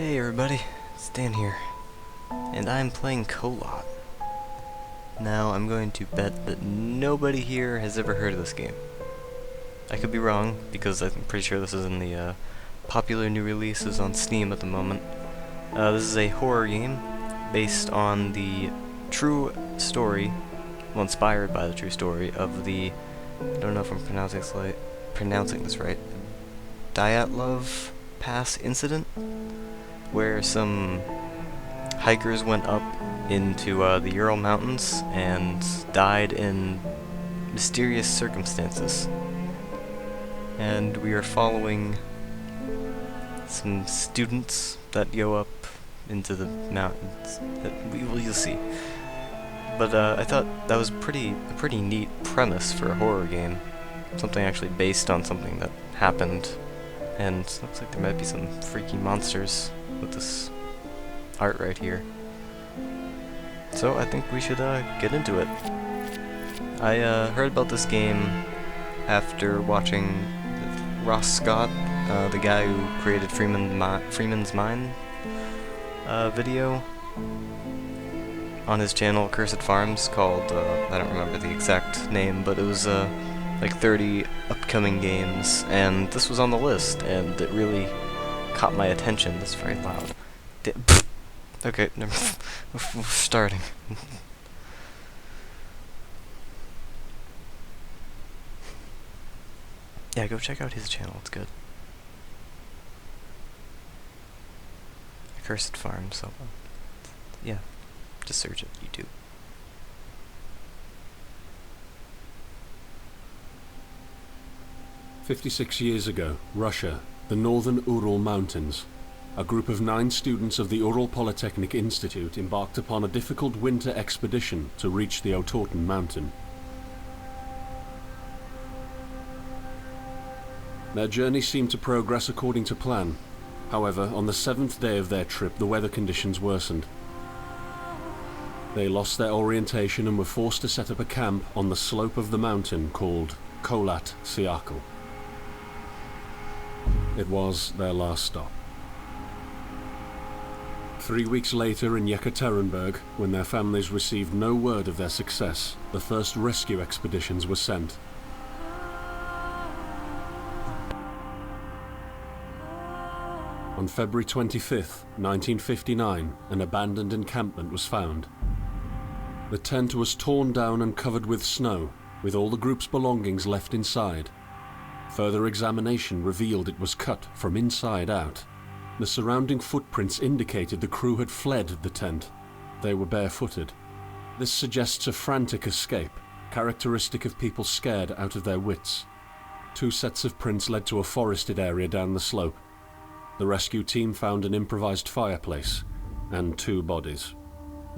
Hey everybody, it's Dan here, and I'm playing Kholat. Now I'm going to bet that nobody here has ever heard of this game. I could be wrong, because I'm pretty sure this is in the popular new releases on Steam at the moment. This is a horror game based on the true story, well, inspired by the true story of the, I don't know if I'm pronouncing this right, Dyatlov Pass incident, where some hikers went up into the Ural Mountains and died in mysterious circumstances. And we are following some students that go up into the mountains. You'll see. But I thought that was a pretty neat premise for a horror game. Something actually based on something that happened. And looks like there might be some freaky monsters with this art right here. So I think we should get into it. I heard about this game after watching Ross Scott, the guy who created Freeman's Mine video on his channel Cursed Farms called, I don't remember the exact name, but it was like 30 upcoming games, and this was on the list, and it really caught my attention. This is very loud. Okay, never. We're starting. Yeah, go check out his channel. It's good. Cursed Farms. So, yeah, just search it. YouTube. "56 years ago, Russia, the northern Ural Mountains. A group of 9 students of the Ural Polytechnic Institute embarked upon a difficult winter expedition to reach the Otorten mountain. Their journey seemed to progress according to plan. However, on the 7th day of their trip, the weather conditions worsened. They lost their orientation and were forced to set up a camp on the slope of the mountain called Kholat Siakal. It was their last stop. 3 weeks later in Yekaterinburg, when their families received no word of their success, the first rescue expeditions were sent. On February 25th, 1959, an abandoned encampment was found. The tent was torn down and covered with snow, with all the group's belongings left inside. Further examination revealed it was cut from inside out. The surrounding footprints indicated the crew had fled the tent. They were barefooted. This suggests a frantic escape, characteristic of people scared out of their wits. 2 sets of prints led to a forested area down the slope. The rescue team found an improvised fireplace and 2 bodies.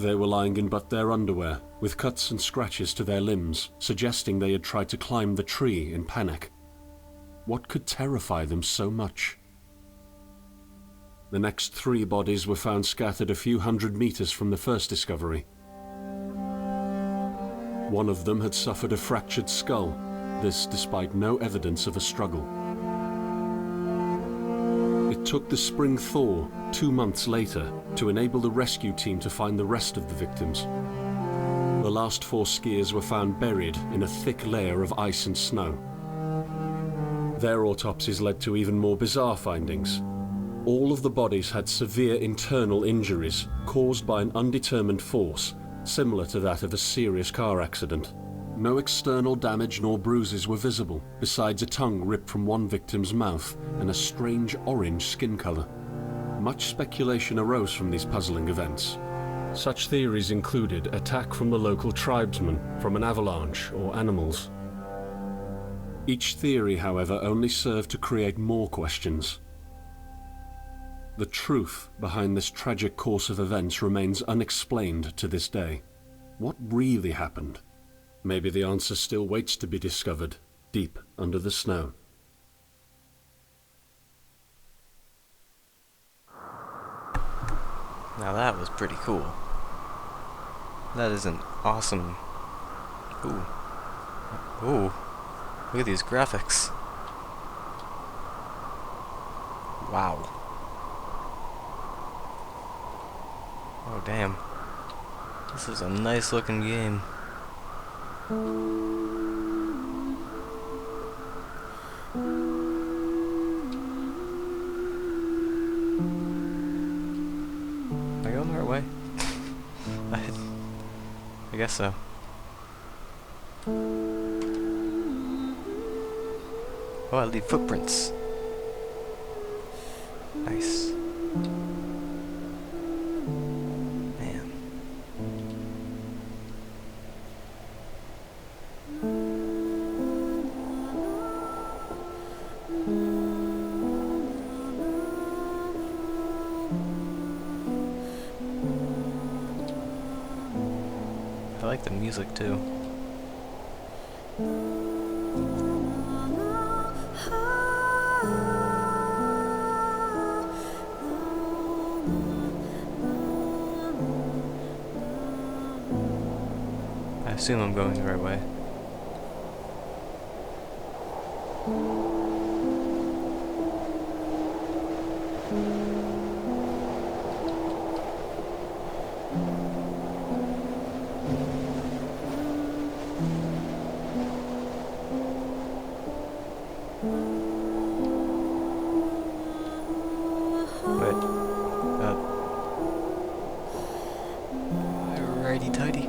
They were lying in but their underwear, with cuts and scratches to their limbs, suggesting they had tried to climb the tree in panic. What could terrify them so much? The next 3 bodies were found scattered a few hundred meters from the first discovery. One of them had suffered a fractured skull, this despite no evidence of a struggle. It took the spring thaw 2 months later to enable the rescue team to find the rest of the victims. The last 4 skiers were found buried in a thick layer of ice and snow. Their autopsies led to even more bizarre findings. All of the bodies had severe internal injuries caused by an undetermined force, similar to that of a serious car accident. No external damage nor bruises were visible, besides a tongue ripped from one victim's mouth and a strange orange skin color. Much speculation arose from these puzzling events. Such theories included attack from the local tribesmen, from an avalanche, or animals. Each theory, however, only served to create more questions. The truth behind this tragic course of events remains unexplained to this day. What really happened? Maybe the answer still waits to be discovered, deep under the snow. Now that was pretty cool. That is an awesome... Ooh. Ooh. Look at these graphics. Wow. Oh, damn. This is a nice looking game. Am I going the right way? I guess so. Oh, I leave footprints. Nice. Man. I like the music too. I assume I'm going the right way. Wait. Righty tighty.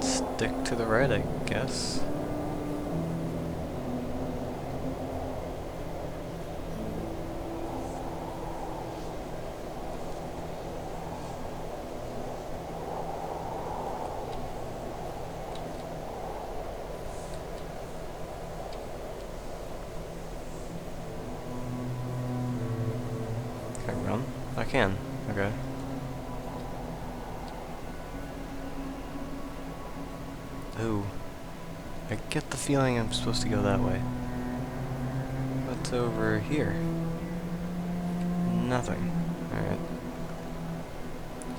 Stick to the right, I guess. Can I run? I can. Okay. Ooh. I get the feeling I'm supposed to go that way. What's over here? Nothing. Alright.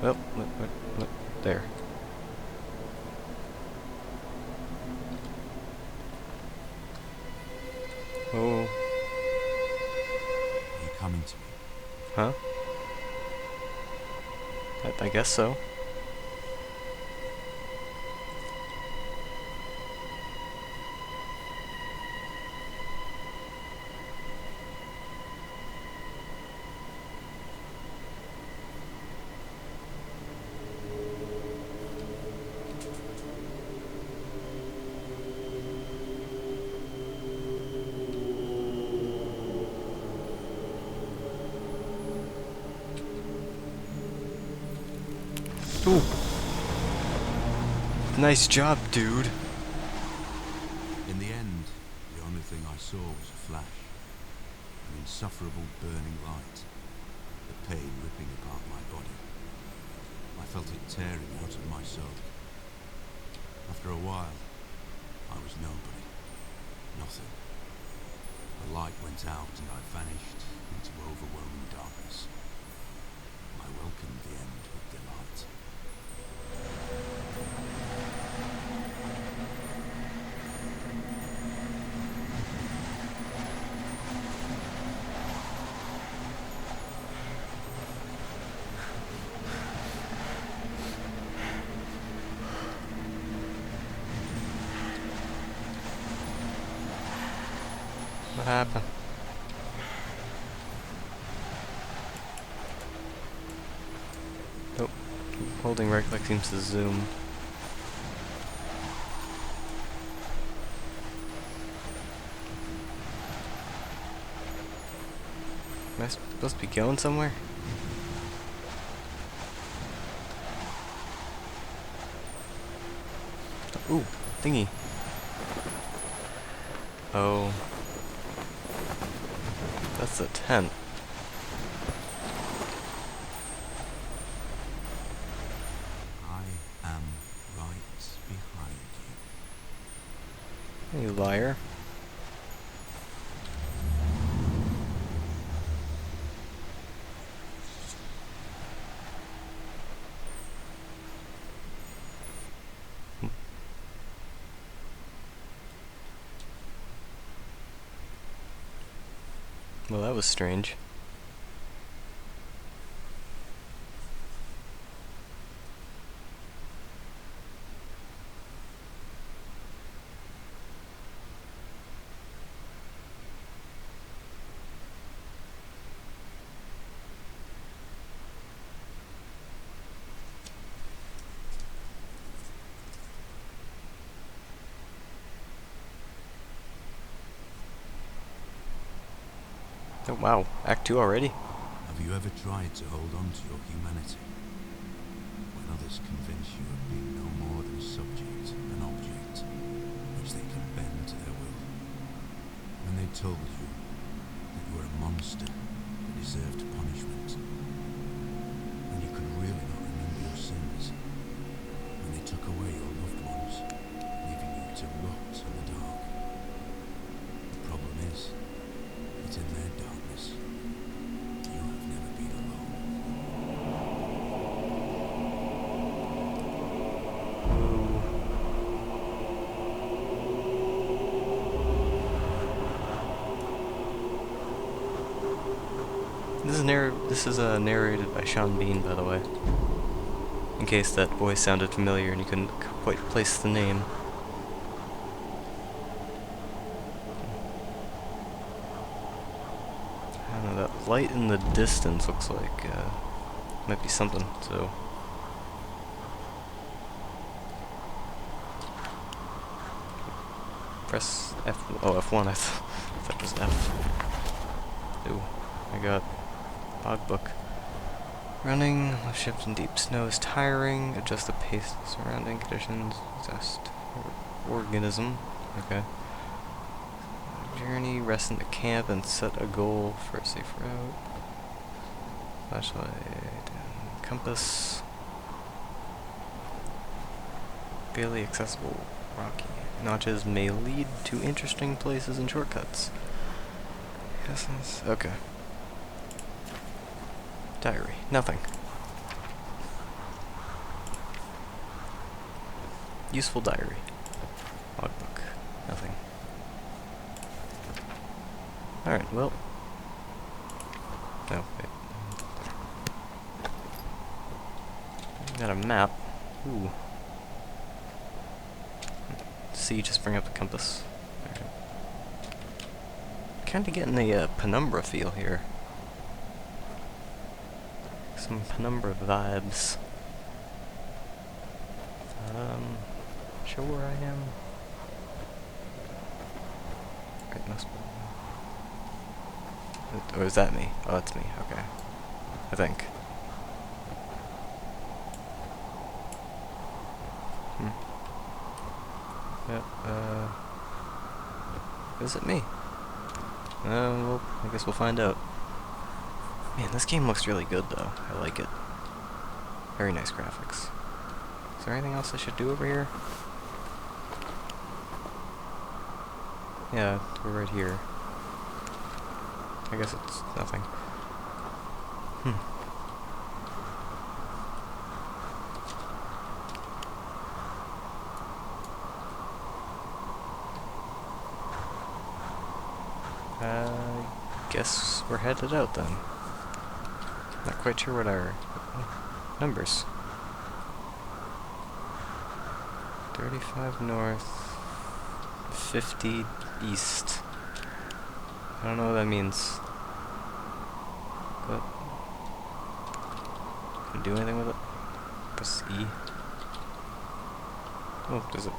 Oh, what? There. Oh. Are you coming to me? Huh? I guess so. Ooh. Nice job, dude. In the end, the only thing I saw was a flash. An insufferable burning light. The pain ripping apart my body. I felt it tearing out of my soul. After a while, I was nobody. Nothing. The light went out and I vanished into overwhelming darkness. I welcomed the end with delight. What happened? Nope. Holding right click seems to zoom. Am I supposed to be going somewhere? Ooh, thingy. Oh. That's the tent. I am right behind you. You liar. Well, that was strange. Oh wow, Act 2 already? Have you ever tried to hold on to your humanity? When others convince you of being no more than a subject, an object, which they can bend to their will. When they told you that you were a monster that deserved punishment. When you could really not remember your sins. When they took away your loved ones, leaving you to rot in the dark. The problem is that in their darkness, you have never been alone. This is narrated by Sean Bean, by the way. In case that voice sounded familiar and you couldn't quite place the name. I don't know, that light in the distance looks like might be something, so press F. Oh, F1. I thought it was F. Ooh, I got logbook. Running, left shift in deep snow is tiring. Adjust the pace of surrounding conditions. Adjust organism. Okay. Journey, rest in the camp, and set a goal for a safe route. Flashlight, and compass. Barely accessible, rocky. Notches may lead to interesting places and shortcuts. Yes, okay. Diary. Nothing. Useful diary. Logbook. Nothing. Alright, well. No, wait. Got a map. Ooh. C, just bring up the compass. Alright. Kinda getting a penumbra feel here. Some penumbra vibes. Sure where I am? It must be. Or is that me? Oh, that's me. Okay. I think. Yep, is it me? Well, I guess we'll find out. Man, this game looks really good, though. I like it. Very nice graphics. Is there anything else I should do over here? Yeah, we're right here. I guess it's nothing. Guess we're headed out then. Not quite sure what our numbers. 35 north, 50 east. I don't know what that means. But can I do anything with it? Press E. Oh, does it?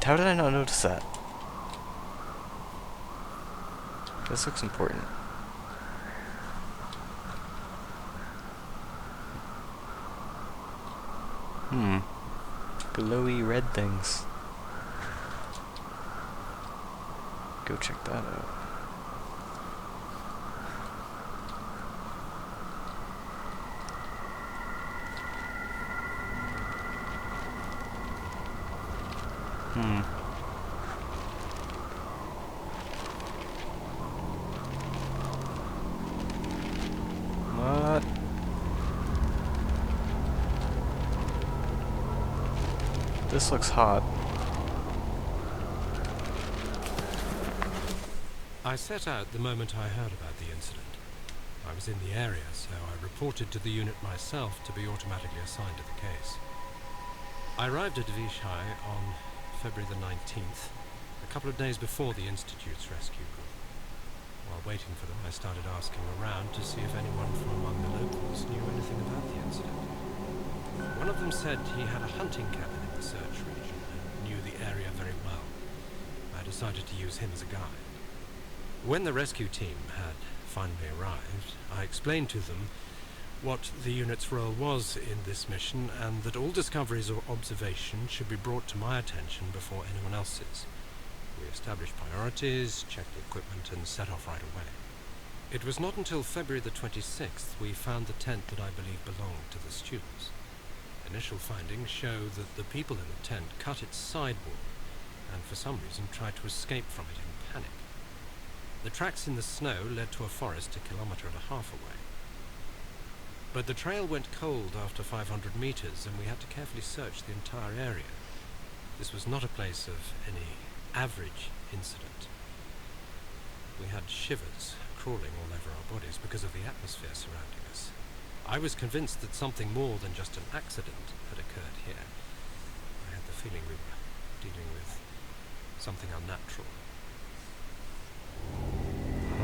How did I not notice that? This looks important. Glowy red things. Go check that out. What? This looks hot. I set out the moment I heard about the incident. I was in the area, so I reported to the unit myself to be automatically assigned to the case. I arrived at Vishai on February the 19th, a couple of days before the Institute's rescue group. While waiting for them, I started asking around to see if anyone from among the locals knew anything about the incident. One of them said he had a hunting cabin in the search region and knew the area very well. I decided to use him as a guide. When the rescue team had finally arrived, I explained to them what the unit's role was in this mission and that all discoveries or observations should be brought to my attention before anyone else's. We established priorities, checked the equipment, and set off right away. It was not until February the 26th we found the tent that I believe belonged to the students. Initial findings show that the people in the tent cut its sidewall and for some reason tried to escape from it in panic. The tracks in the snow led to a forest 1.5 kilometers away. But the trail went cold after 500 meters and we had to carefully search the entire area. This was not a place of any average incident. We had shivers crawling all over our bodies because of the atmosphere surrounding us. I was convinced that something more than just an accident had occurred here. I had the feeling we were dealing with something unnatural.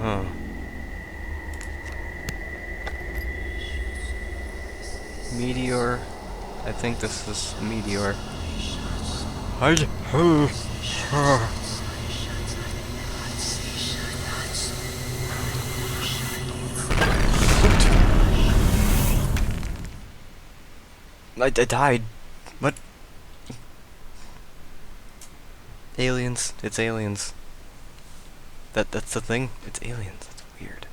Huh. Meteor. I think this is a meteor. I died. What? Aliens. It's aliens. That's the thing? It's aliens. That's weird.